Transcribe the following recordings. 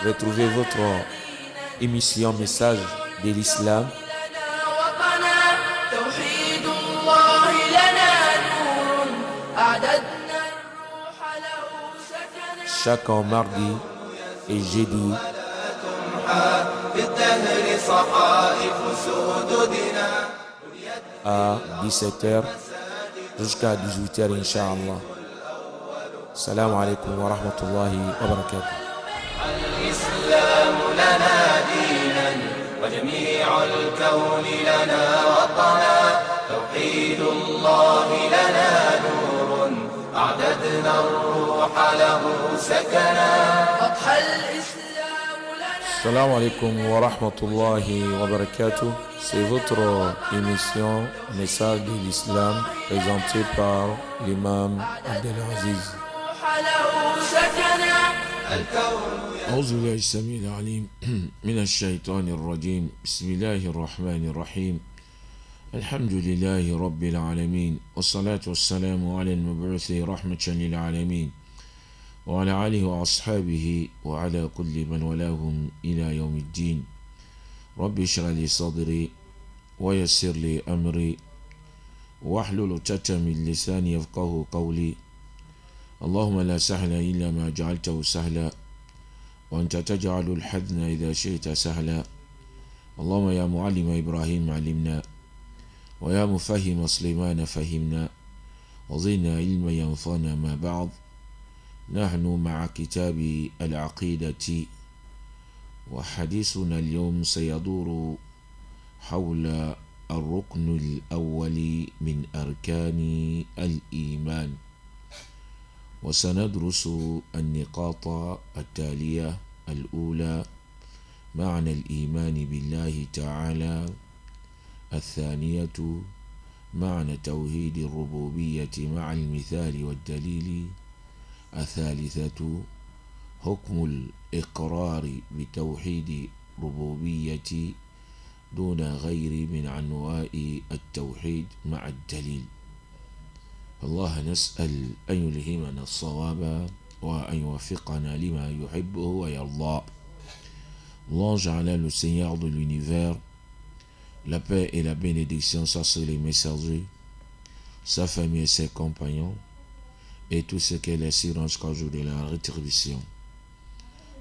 Retrouvez votre émission Message de l'Islam chaque mardi et jeudi à 17h jusqu'à 18h Inch'Allah. Salam alaikum wa rahmatullahi wa barakatuh. الإسلام لنا دينا وجميع الكون لنا وطنا توحيد الله لنا نور أعددنا الروح له سكنا أضحى الإسلام لنا. Salam alaikum wa rahmatullahi wa barakatuh. C'est votre émission Message de l'Islam présentée par l'imam Abdelaziz. أعوذ بالله السميع العليم من الشيطان الرجيم. بسم الله الرحمن الرحيم. الحمد لله رب العالمين والصلاة والسلام على المبعوث رحمة للعالمين وعلى آله وأصحابه وعلى كل من ولاهم إلى يوم الدين. رب اشرح لي صدري ويسر لي أمري واحلل عقدة من لساني يفقهوا قولي. اللهم لا سهل إلا ما جعلته سهلا وأنت تجعل الحزن إذا شئت سهلا. اللهم يا معلم إبراهيم علمنا ويا مفهم سليمان فهمنا وزدنا علما ينفعنا ما بعد. نحن مع كتاب العقيدة وحديثنا اليوم سيدور حول الركن الأول من أركان الإيمان، وسندرس النقاط التالية. الأولى معنى الإيمان بالله تعالى، الثانية معنى توحيد الربوبية مع المثال والدليل، الثالثة حكم الإقرار بتوحيد ربوبية دون غير من أنواع التوحيد مع الدليل. الله نسأل أن يلهمنا الصواب وأن يوفقنا لما يحبه ويرضى. L'ange Allah, le Seigneur de l'univers, la paix et la bénédiction soient sur les messagers, sa famille et ses compagnons, et tout ce qu'elle est sur jusqu'au jour de la rétribution.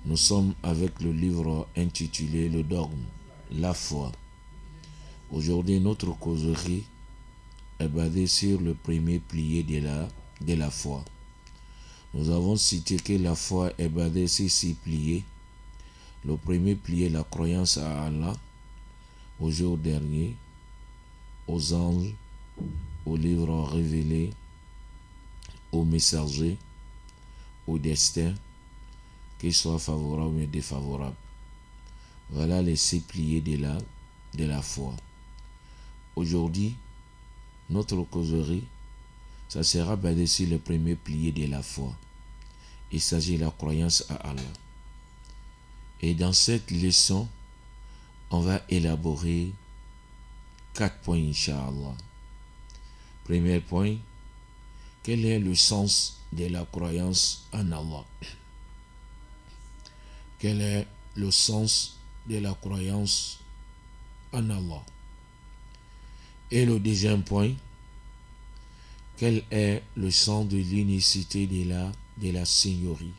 Nous sommes avec le livre intitulé Le dogme, la foi. Aujourd'hui, notre causerie est basée sur le premier pilier de la foi. Nous avons cité que la foi est basée sur 6 piliers. Le premier pilier, la croyance à Allah, au jour dernier, aux anges, aux livres révélés, aux messagers, au destin, qu'ils soient favorables ou défavorables. Voilà les 6 piliers de la foi. Aujourd'hui, notre causerie, ça sera basé sur le premier pilier de la foi. Il s'agit de la croyance à Allah. Et dans cette leçon, on va élaborer 4 points, Inch'Allah. Premier point, quel est le sens de la croyance en Allah? Quel est le sens de la croyance en Allah? Et le deuxième point, quel est le sens de l'unicité de la Seigneurie?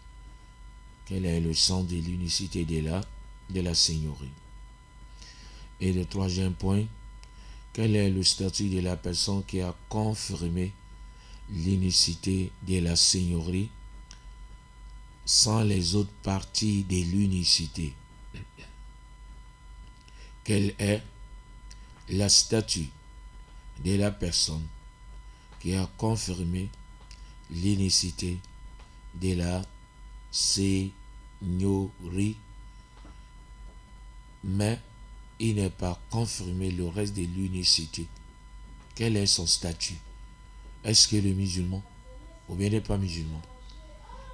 Quel est le sens de l'unicité de la Seigneurie? Et le troisième point, quel est le statut de la personne qui a confirmé l'unicité de la Seigneurie sans les autres parties de l'unicité? Quel est la statut de la personne qui a confirmé l'unicité de la Seigneurie, mais il n'est pas confirmé le reste de l'unicité? Quel est son statut? Est-ce qu'il est musulman ou bien n'est pas musulman?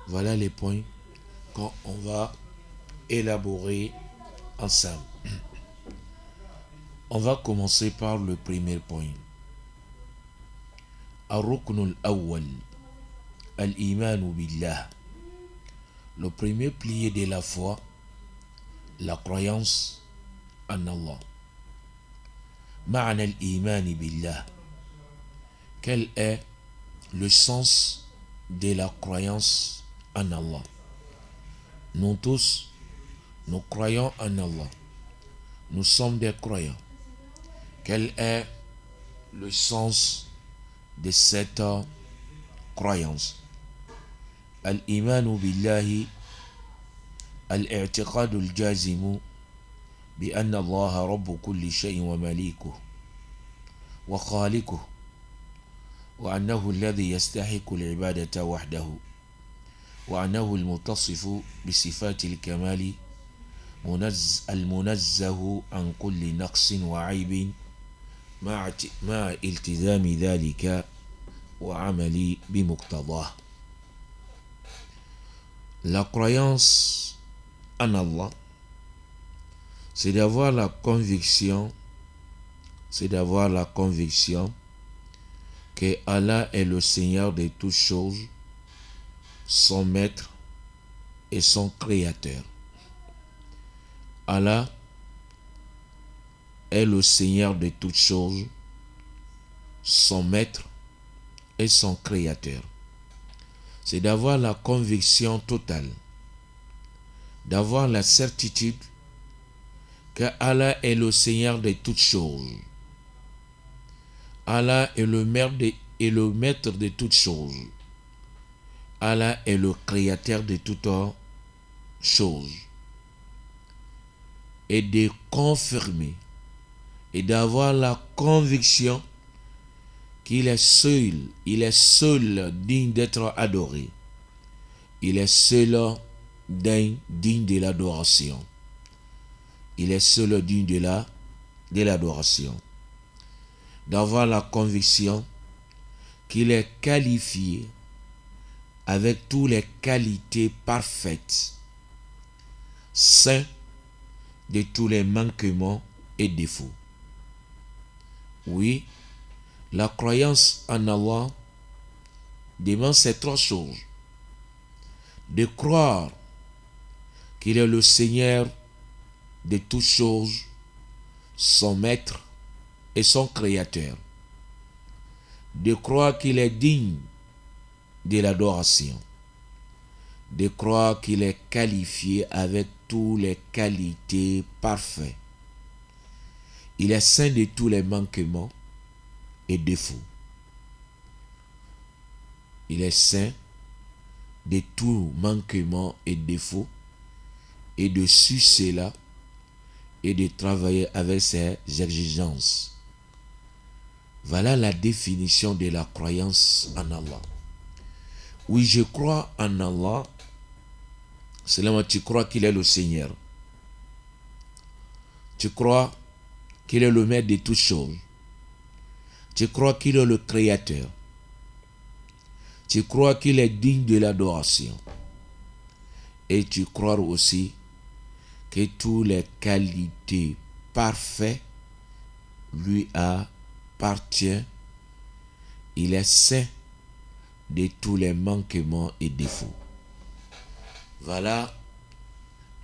Voilà les points qu'on va élaborer ensemble. On va commencer par le premier point. الركن الأول الإيمان بالله. Le premier pilier de la foi, la croyance en Allah. Ma'na al-iman billah. Quel est le sens de la croyance en Allah? Nous tous, nous croyons en Allah. Nous sommes des croyants. Quel est le sens de cette croyance? Al-iman billahi al-i'tiqad al-jazim bi anna Allah rabb kulli shay'in wa malikuhu wa khaliquhu wa annahu alladhi yastahiqu al-ibadata wahdahu wa annahu al-muttasif bi sifati al-kamal المنزه عن كل نقص وعيب مع التزام ذلك وعمل بمقتضاه. La croyance en Allah, c'est d'avoir la conviction que Allah est le Seigneur de toutes choses, son maître et son créateur. Allah est le Seigneur de toutes choses, son maître et son créateur. C'est d'avoir la conviction totale, d'avoir la certitude que Allah est le Seigneur de toutes choses. Allah est le maître de toutes choses. Allah est le créateur de toutes choses. Et de confirmer et d'avoir la conviction qu'il est seul digne d'être adoré. Il est seul digne de l'adoration. Il est seul digne de l'adoration. D'avoir la conviction qu'il est qualifié avec toutes les qualités parfaites, saint de tous les manquements et défauts. Oui, la croyance en Allah demande ces trois choses. De croire qu'il est le Seigneur de toutes choses, son maître et son créateur. De croire qu'il est digne de l'adoration. De croire qu'il est qualifié avec toutes les qualités parfaites. Il est saint de tous les manquements et défauts. Il est saint de tout manquement et défaut, et de suivre cela et de travailler avec ses exigences. Voilà la définition de la croyance en Allah. Oui, je crois en Allah. Seulement tu crois qu'il est le Seigneur. Tu crois qu'il est le maître de toutes choses. Tu crois qu'il est le créateur. Tu crois qu'il est digne de l'adoration. Et tu crois aussi que toutes les qualités parfaites lui appartiennent. Il est saint de tous les manquements et défauts. Voilà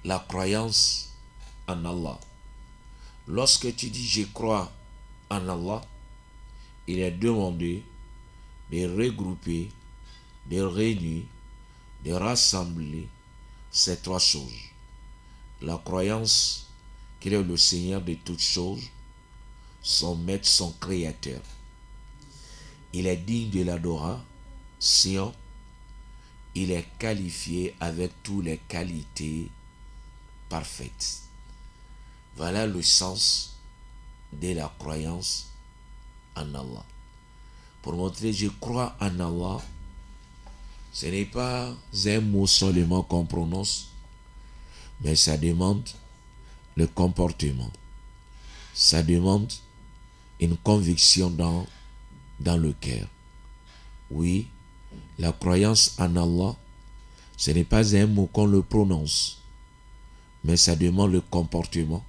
la croyance en Allah. Lorsque tu dis je crois en Allah, il est demandé de regrouper, de réunir, de rassembler ces trois choses. La croyance qu'il est le Seigneur de toutes choses, son maître, son créateur. Il est digne de l'adoration. Il est qualifié avec toutes les qualités parfaites. Voilà le sens de la croyance en Allah. Pour montrer je crois en Allah, ce n'est pas un mot seulement qu'on prononce, mais ça demande le comportement. Ça demande une conviction dans le cœur. Oui, la croyance en Allah, ce n'est pas un mot qu'on le prononce, mais ça demande le comportement.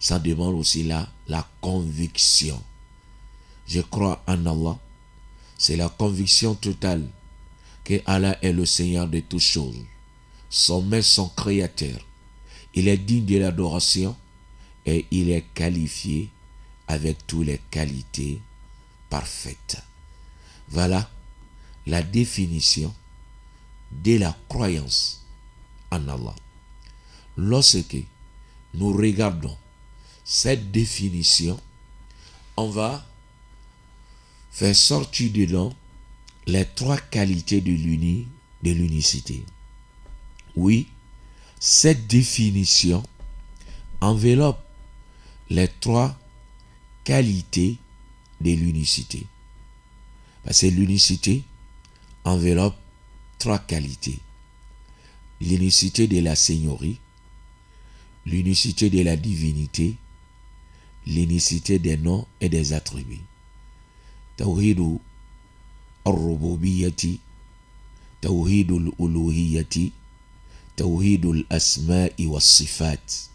Ça demande aussi la conviction. Je crois en Allah, c'est la conviction totale que Allah est le Seigneur de toutes choses, son maître, son créateur. Il est digne de l'adoration et il est qualifié avec toutes les qualités parfaites. Voilà la définition de la croyance en Allah. Lorsque nous regardons cette définition, on va faire sortir dedans les trois qualités de l'unicité. Oui, cette définition enveloppe les trois qualités de l'unicité. Parce que l'unicité enveloppe trois qualités. L'unicité de la seigneurie, l'unicité de la divinité, l'unicité des noms et des attributs. Tawhidul rububiyyati, tawhidul uluhiyyati, tawhidul asma'i was sifat.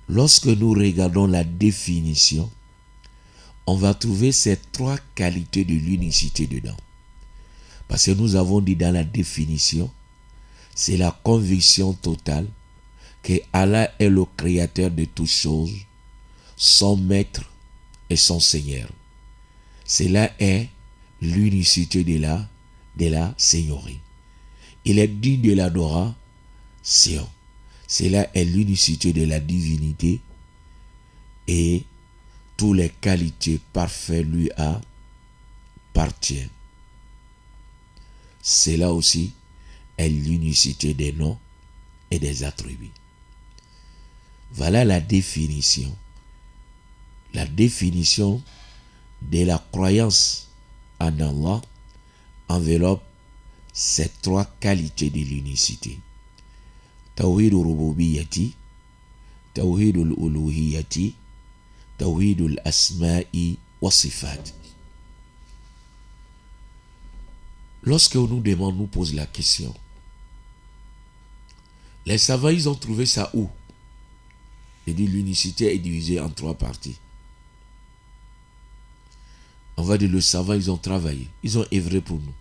Lorsque nous regardons la définition, on va trouver ces trois qualités de l'unicité dedans. Parce que nous avons dit dans la définition, c'est la conviction totale que Allah est le créateur de toutes choses, son maître et son seigneur. Cela est l'unicité de la seigneurie. Il est digne de l'adoration. Cela est l'unicité de la divinité et toutes les qualités parfaites lui appartiennent. Cela aussi est l'unicité des noms et des attributs. Voilà la définition. La définition de la croyance en Allah enveloppe ces trois qualités de l'unicité. Tawhidul rububiyyati, tawhidul uluhiyyati, tawhidul asma'i wa sifat. Lorsque on nous pose la question, les savants, ils ont trouvé ça où? Il dit l'unicité est divisée en trois parties. On va dire le savant, ils ont travaillé, ils ont œuvré pour nous.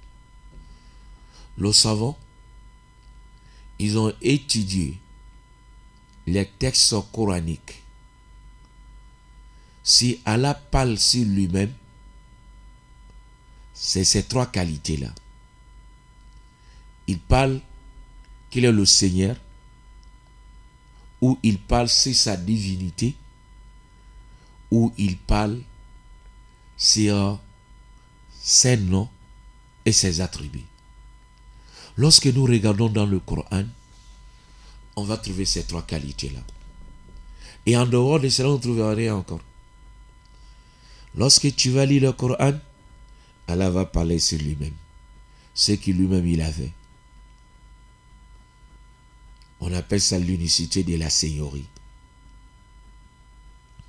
Le savant, ils ont étudié les textes coraniques. Si Allah parle sur lui-même, c'est ces trois qualités-là. Il parle qu'il est le Seigneur, ou il parle sur sa divinité, ou il parle sur ses noms et ses attributs. Lorsque nous regardons dans le Coran, on va trouver ces trois qualités-là. Et en dehors de cela, on ne trouvera rien encore. Lorsque tu vas lire le Coran, Allah va parler sur lui-même. Ce qu'il lui-même il avait. On appelle ça l'unicité de la seigneurie.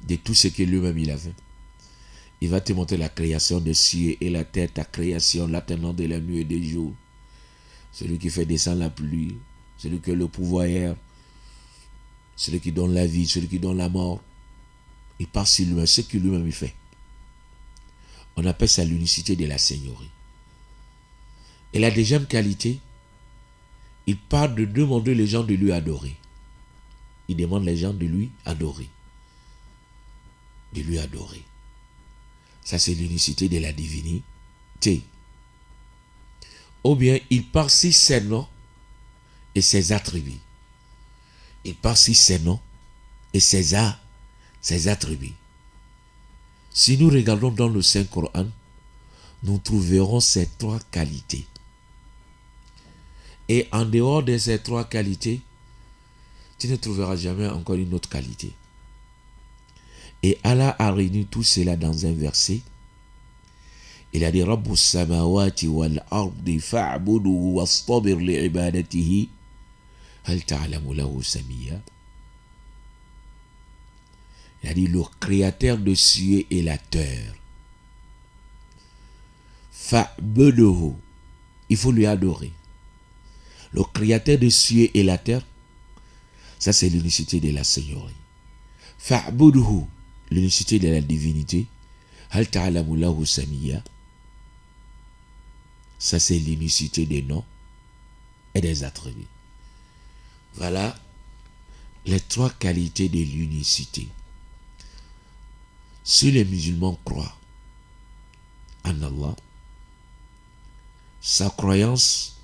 De tout ce que lui-même il avait. Il va te montrer la création des cieux et la terre, ta création, l'attenant de la nuit et des jours. Celui qui fait descendre la pluie, celui qui est le pouvoir, celui qui donne la vie, celui qui donne la mort. Il parle sur lui-même, ce qu'il lui-même il fait. On appelle ça l'unicité de la seigneurie. Et la deuxième qualité, il parle de demander les gens de lui adorer. Il demande les gens de lui adorer. De lui adorer. Ça, c'est l'unicité de la divinité. Ou bien, il parle sur ses noms et ses attributs. Il parle sur ses noms et ses attributs. Si nous regardons dans le Saint-Coran, nous trouverons ces trois qualités. Et en dehors de ces trois qualités, tu ne trouveras jamais encore une autre qualité. Et Allah a réuni tout cela dans un verset. Il a dit Rabbus samawati wal ardi fa'buduhu wastabir li'ibadatihi hal ta'lamu lahu samiyya. Il a dit le créateur de cieux et la terre. Fa'buduhu, il faut lui adorer. Le créateur des cieux et la terre, ça c'est l'unicité de la seigneurie. Fa'buduhu, l'unicité de la divinité. Hal ta'lamu lahu samiyya. Ça c'est l'unicité des noms et des attributs. Voilà les trois qualités de l'unicité. Si les musulmans croient en Allah, sa croyance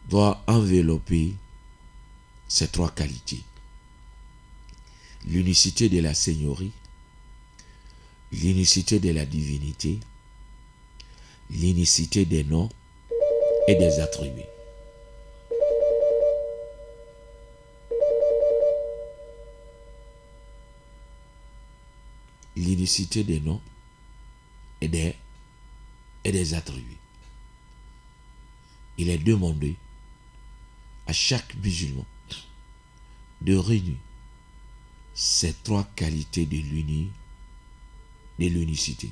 doit envelopper ces trois qualités. L'unicité de la Seigneurie, l'unicité de la divinité, l'unicité des noms et des attributs. L'unicité des noms et des attributs. Il est demandé à chaque musulman de réunir ces trois qualités de l'unicité.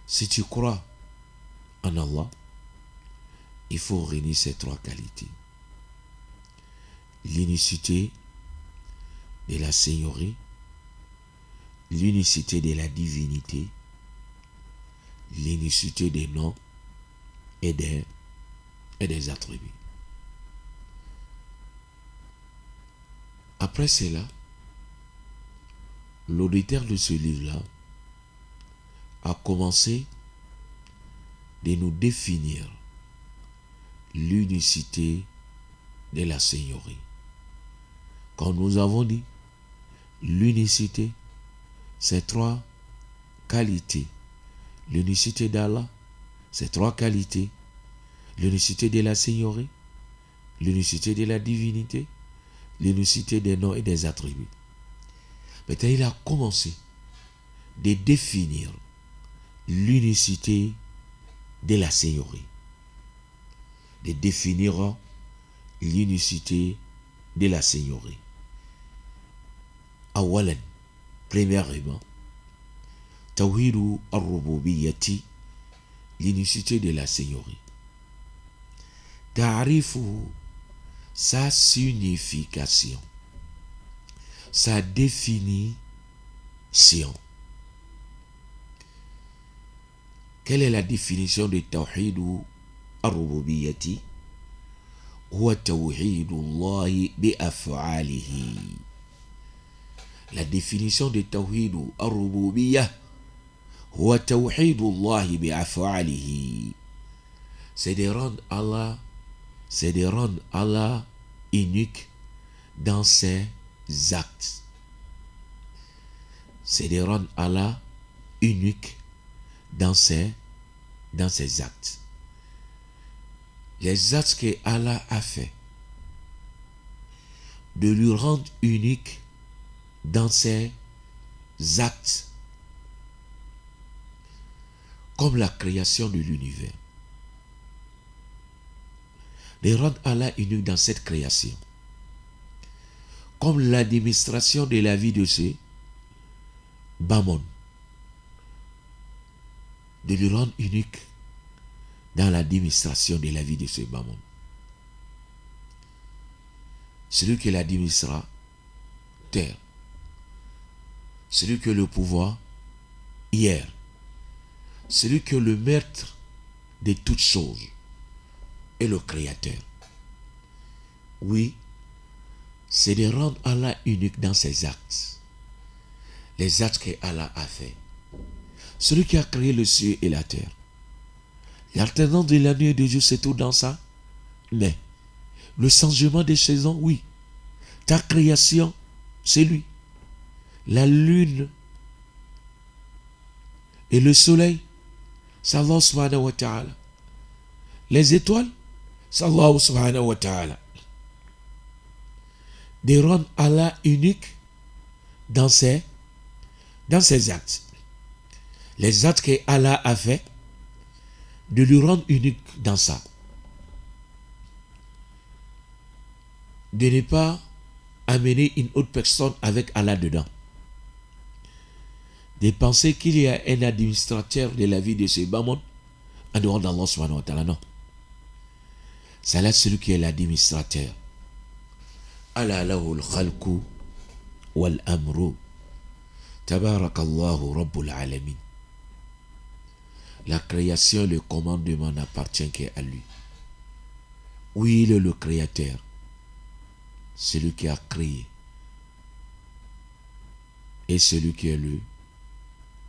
Si tu crois en Allah, il faut réunir ces trois qualités. L'unicité de la Seigneurie, l'unicité de la divinité, l'unicité des noms et des attributs. Après cela, l'auditeur de ce livre-là a commencé de nous définir l'unicité de la Seigneurie. Quand nous avons dit l'unicité, c'est trois qualités. L'unicité d'Allah, c'est trois qualités. L'unicité de la Seigneurie, l'unicité de la divinité, l'unicité des noms et des attributs. Maintenant, il a commencé de définir l'unicité de la Seigneurie. De définir l'unicité de la Seigneurie. Awalan, premièrement, Tawhidu ar-Rububiyyati, l'unicité de la Seigneurie. Ta'rifu, sa signification, sa définition. Quelle est la définition de Tawhidu ar-Rububiyyati? Huwa tawhidullahi bi af'alihi. La définition de Tawhidu ar-Rububiyyah, huwa tawhidullahi bi af'alihi. C'est de rendre Allah unique dans ses actes. C'est de rendre Allah unique dans ses actes. Les actes que Allah a fait, de lui rendre unique dans ses actes, comme la création de l'univers. De rendre Allah unique dans cette création, comme l'administration de la vie de ce Bamon, de le rendre unique dans l'administration de la vie de ce Bamon. Celui qui l'administra terre, celui qui a le pouvoir hier, celui qui est le maître de toutes choses et le créateur. Oui, c'est de rendre Allah unique dans ses actes. Les actes que Allah a fait. Celui qui a créé le ciel et la terre. L'alternance de la nuit et du jour, c'est tout dans ça. Mais le changement des saisons, oui. Ta création, c'est lui. La lune et le soleil, c'est Allah subhanahu wa ta'ala. Les étoiles, c'est Allah subhanahu wa ta'ala. De rendre Allah unique dans ses actes. Les actes que Allah a fait, de lui rendre unique dans ça. De ne pas amener une autre personne avec Allah dedans. De penser qu'il y a un administrateur de la vie de ce bas monde en dehors d'Allah subhanahu wa ta'ala. Non. C'est là celui qui est l'administrateur. Ala lahul khalqu wal amru. Tabarakallahu rabbul alamin. La création et le commandement n'appartient qu'à lui. Oui, il est le créateur. celui qui a créé et celui qui est le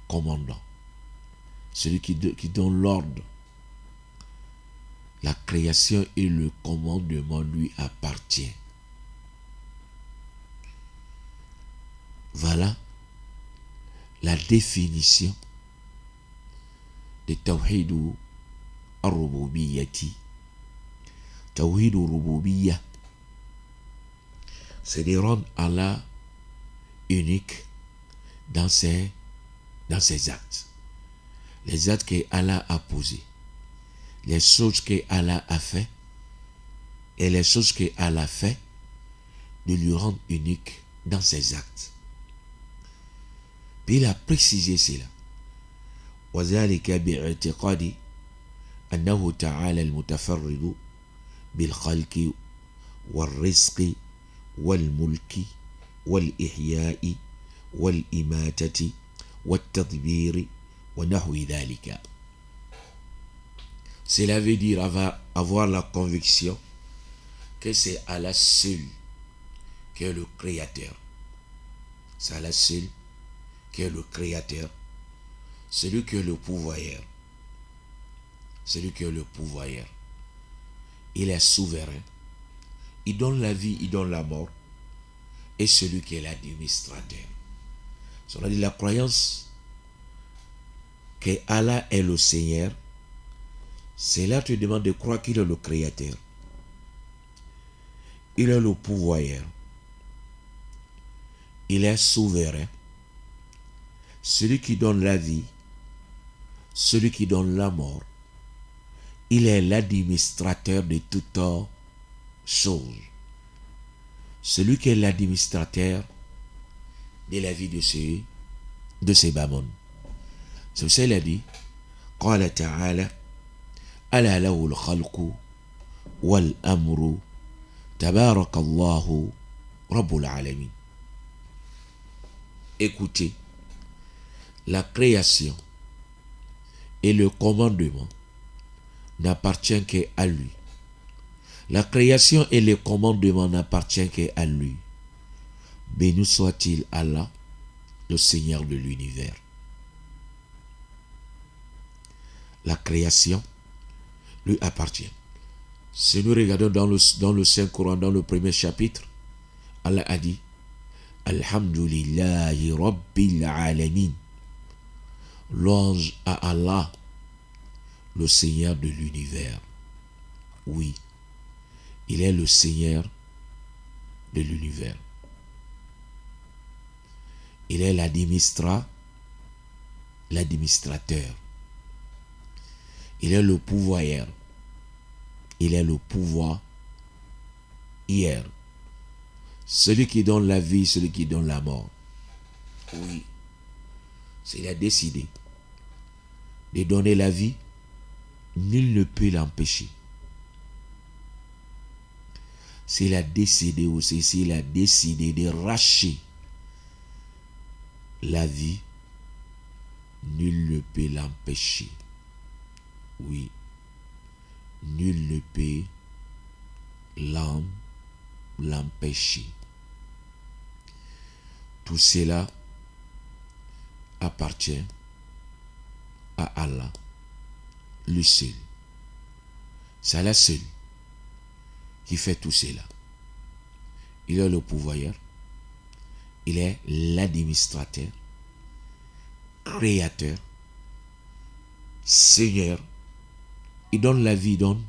commandant, celui qui donne l'ordre. La création et le commandement lui appartient. Voilà la définition de Tawhid al-Rububiyyati. Tawhid al-Rububiyya, c'est de rendre Allah unique dans ses actes. Les actes que Allah a posés, les choses que Allah a fait et les choses que Allah fait, de lui rendre unique dans ses actes. Puis il a précisé cela. وذلك باعتقاد أنه تعالى المتفرد بالخلق والرزق والملك والإحياء والإماتة والتدبير ونحو ذلك. Cela veut dire avoir la conviction que c'est Allah seul qui est le créateur. C'est Allah seul qui est le créateur, celui qui est le pourvoyeur. Celui qui est le pourvoyeur. Il est souverain. Il donne la vie, il donne la mort. Et celui qui est l'administrateur. On a dit la croyance que Allah est le Seigneur. Cela te demande de croire qu'il est le créateur. Il est le pourvoyeur. Il est souverain. Celui qui donne la vie, celui qui donne la mort. Il est l'administrateur de toutes choses. Celui qui est l'administrateur de la vie de ces bamons. C'est ça, il a dit, قال تعالى ألا له الخلق والأمر تبارك الله رب العالمين. Écoutez, la création et le commandement n'appartient qu'à lui. La création et le commandement n'appartient qu'à lui. Béni soit-il Allah, le Seigneur de l'univers. La création lui appartient. Si nous regardons dans le Saint-Coran, dans le premier chapitre, Allah a dit Alhamdulillahi Rabbil Alamin. Louange à Allah, le Seigneur de l'univers. Oui, il est le Seigneur de l'univers. Il est l'administrateur. Il est le pourvoyeur. Il est le pouvoir hier. Celui qui donne la vie, celui qui donne la mort. Oui, s'il a décidé de donner la vie, nul ne peut l'empêcher. S'il a décidé aussi, s'il a décidé de racher la vie, nul ne peut l'empêcher. Oui, nul ne peut l'empêcher. Tout cela appartient à Allah, lui seul. C'est Allah seul qui fait tout cela. Il est le pourvoyeur, il est l'administrateur, créateur, Seigneur. Il donne la vie, il donne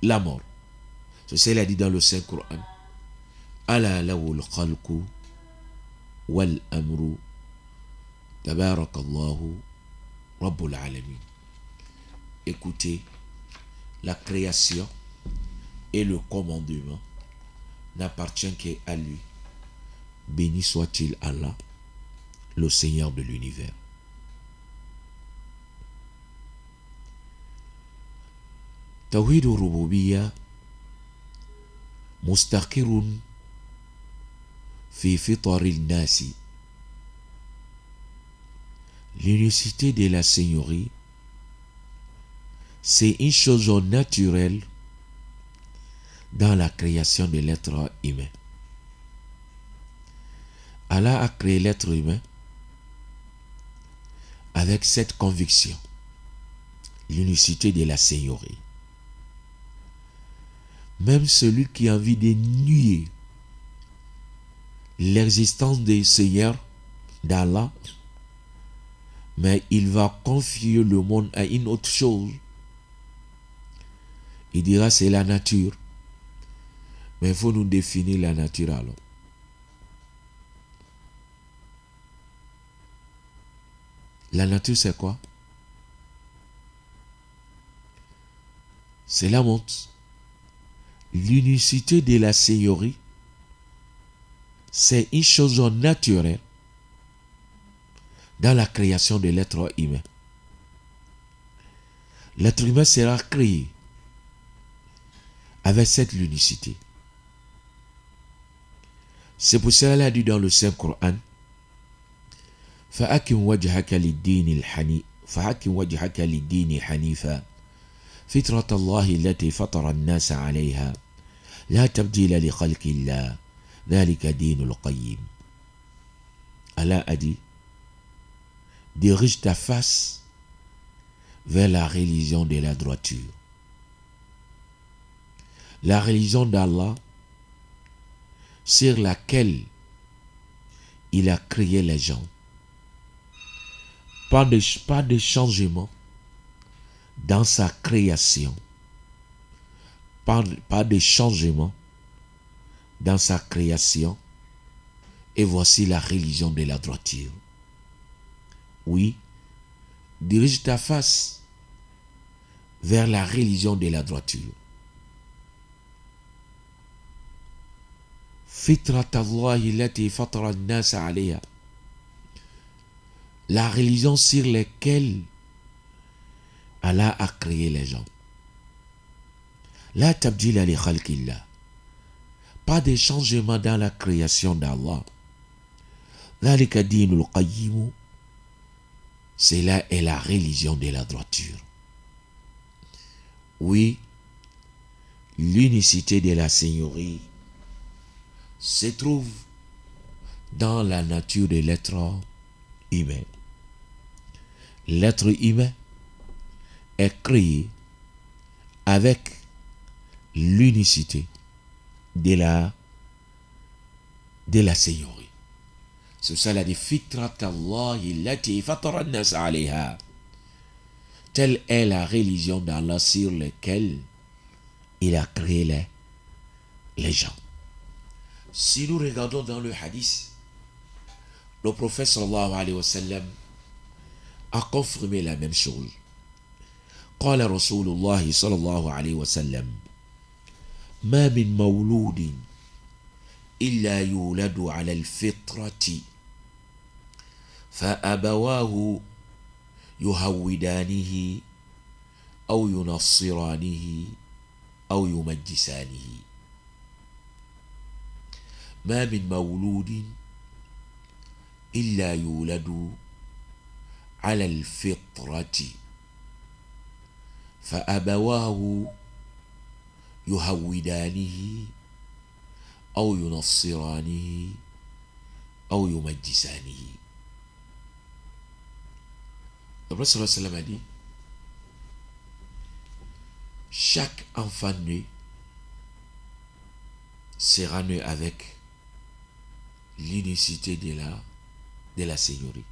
la mort. C'est ce qu'il a dit dans le Saint-Coran. Ala lawul khalqu wal amru tabarakallahu rabbul alamin. Écoutez, la création et le commandement n'appartient qu'à lui. Béni soit-il Allah, le Seigneur de l'univers. Tawhid al-Rububiyya mustaqirun fi fitar al-nasi. L'unicité de la Seigneurie, c'est une chose naturelle dans la création de l'être humain. Allah a créé l'être humain avec cette conviction, l'unicité de la Seigneurie. Même celui qui a envie de nier l'existence des Seigneurs d'Allah, mais il va confier le monde à une autre chose. Il dira c'est la nature. Mais il faut nous définir la nature alors. La nature c'est quoi? Cela montre l'unicité de la Seigneurie. C'est une chose naturelle dans la création de l'être humain. L'être humain sera créé avec cette unicité. C'est pour cela qu'il a dit dans le Saint-Coran, فَأَكِمْ وَجْهَكَ لِلدِّينِ حَنِيفًا فِطْرَةَ اللَّهِ الَّتِي فَطَرَ النَّاسَ عَلَيْهَا لَا تَبْدِيلَ لِخَلْقِ اللَّهِ ذَلِكَ دِينُ الْقَيِّمِ. Allah a dit, dirige ta face vers la religion de la droiture. La religion d'Allah sur laquelle il a créé les gens. Pas de changement dans sa création. Pas de changement dans sa création. Et voici la religion de la droiture. Oui, dirige ta face vers la religion de la droiture. فِطْرَةَ اللَّهِ الَّتِي فَطَرَ النَّاسَ عَلَيْهَا. La religion sur laquelle Allah a créé les gens. La tabdila li khalqillah. Pas de changement dans la création d'Allah. Dhalika dinul qayyim. Cela est la religion de la droiture. Oui, l'unicité de la Seigneurie se trouve dans la nature de l'être humain. L'être humain est créé avec l'unicité de la Seigneurie. C'est ça la dit fitrat Allah allati fatara an-nas alayha. Telle est la religion d'Allah sur laquelle il a créé les gens. Si nous regardons dans le hadith, le prophète sallallahu alayhi wa sallam a confirmé la même chose. قال رسول الله صلى الله عليه وسلم ما من مولود إلا يولد على الفطرة فأبواه يهودانه أو ينصرانه أو يمجسانه. ما من مولود إلا يولد على الفطرة فأبواه يهودانه أو ينصرانه أو يمجسانه. Le prophète sallallahu alayhi wa sallam a dit, chaque enfant né sera né avec l'unicité de la Seigneurie.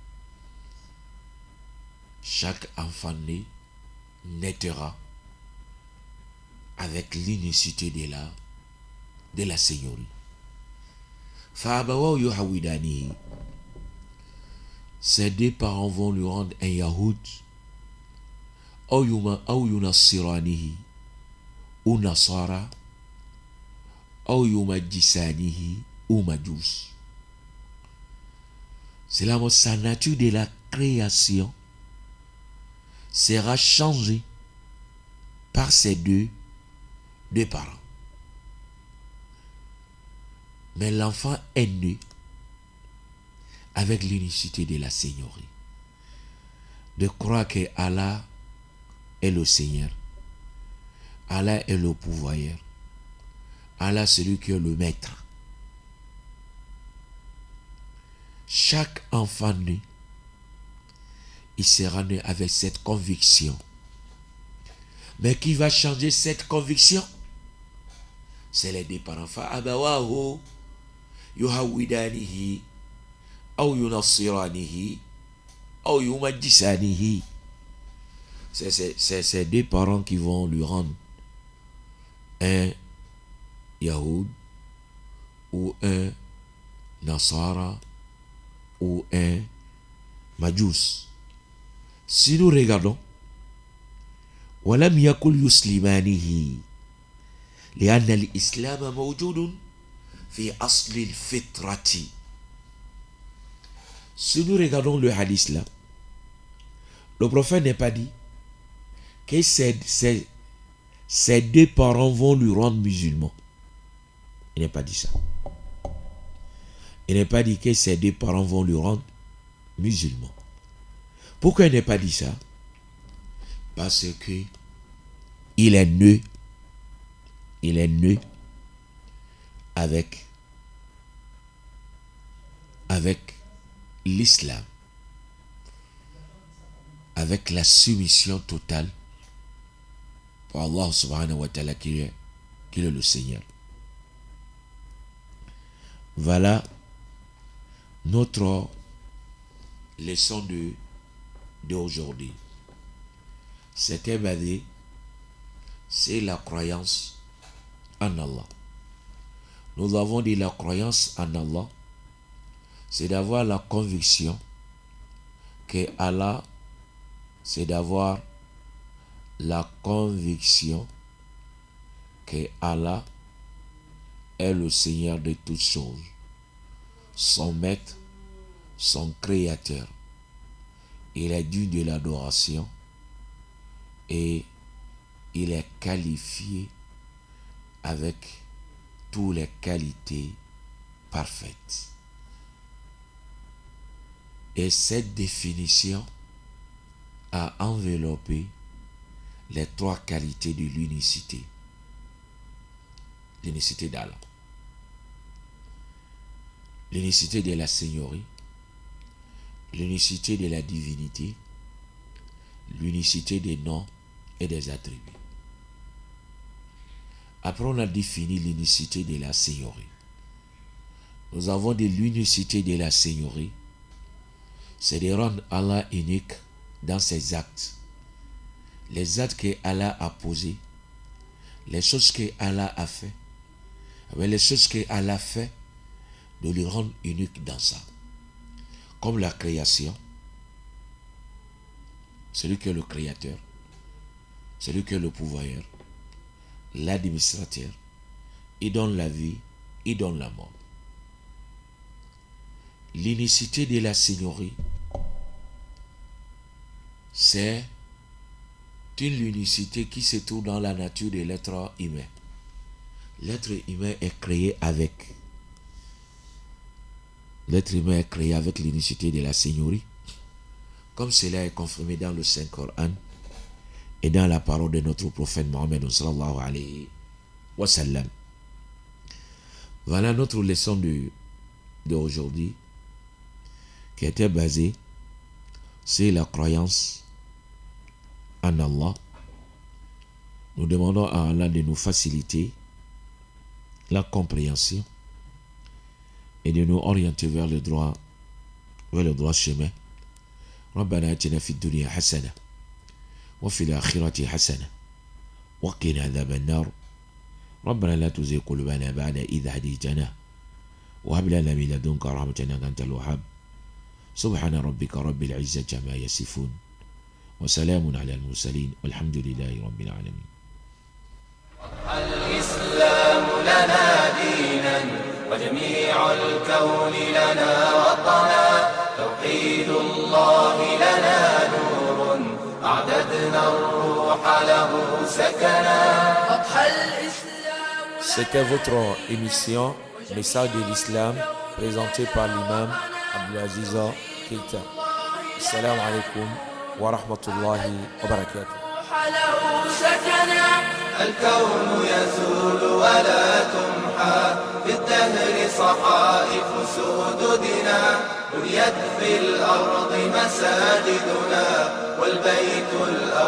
Chaque enfant né naîtra avec l'unicité de la Seigneurie. Fa'abawahu yuhawidanihi. Ses deux parents vont lui rendre un yahoud, ou yunassiranihi, ou nasara, ou yumajjisanihi, ou majus. C'est là sa nature de la création sera changée par ces deux parents. Mais l'enfant est né avec l'unicité de la Seigneurie. De croire que Allah est le Seigneur. Allah est le pourvoyeur. Allah, celui qui est le maître. Chaque enfant né, il sera né avec cette conviction. Mais qui va changer cette conviction? C'est les deux parents. فَأَبَوَاهُ يُهَوِّدَانِهِ أَوْ يُنَصِّرَانِهِ أَوْ يُمَجِّسَانِهِ. C'est ces deux parents qui vont lui rendre un Yahoud ou un Nasara ou un Majus. Si nous regardons, ولم يكن يسلمانه لأن الإسلام موجود في أصل الفطرة. Si nous regardons le hadith là, le prophète n'est pas dit que ces deux parents vont lui rendre musulman. Il n'est pas dit ça. Il n'est pas dit que ces deux parents vont lui rendre musulman. Pourquoi il n'est pas dit ça? Parce que il est né avec l'islam, avec la soumission totale pour Allah subhanahu wa ta'ala qui est le Seigneur. Voilà notre leçon d'aujourd'hui. C'était basé, c'est la croyance en Allah. Nous avons dit la croyance en Allah, c'est d'avoir la conviction que Allah, c'est d'avoir la conviction que Allah est le Seigneur de toutes choses, son maître, son créateur. Il est digne de l'adoration et il est qualifié avec toutes les qualités parfaites. Et cette définition a enveloppé les trois qualités de l'unicité. L'unicité d'Allah, l'unicité de la Seigneurie, l'unicité de la divinité, l'unicité des noms et des attributs. Après, on a défini l'unicité de la Seigneurie. Nous avons dit l'unicité de la Seigneurie, c'est de rendre Allah unique dans ses actes. Les actes que Allah a posés, les choses que Allah a fait, les choses que Allah fait, de le rendre unique dans ça. Comme la création, celui qui est le créateur, celui qui est le pourvoyeur, l'administrateur, il donne la vie, il donne la mort. L'unicité de la Seigneurie, c'est une unicité qui se trouve dans la nature de l'être humain. L'être humain est créé avec. L'être humain est créé avec l'unicité de la Seigneurie, comme cela est confirmé dans le Saint-Coran et dans la parole de notre prophète Mohammed sallallahu alayhi wa sallam. Voilà notre leçon d'aujourd'hui qui était basée sur la croyance en Allah. Nous demandons à Allah de nous faciliter la compréhension et de nous orienter vers le droit chemin. ربنا آتنا في الدنيا حسنة وفي الآخرة حسنة وقنا عذاب النار ربنا لا تزغ قلوبنا بعد إذ هديتنا وهب لنا من لدنك رحمة إنك أنت الوهاب سبحان ربك رب العزة عما يصفون وسلام على المرسلين والحمد لله رب العالمين. الإسلام لنا دينا وجميع الكون لنا وطنا توحيد الله لنا نور أعددنا الروح له سكنا. C'était votre émission Message de l'Islam présentée par l'imam Abdelaziz Keita. Assalamu alaikum wa rahmatullahi wa barakatuh. الكون يزول ولا تمحى في الدهر صحائف سدودنا. بنيت في الأرض مساجدنا والبيت الأول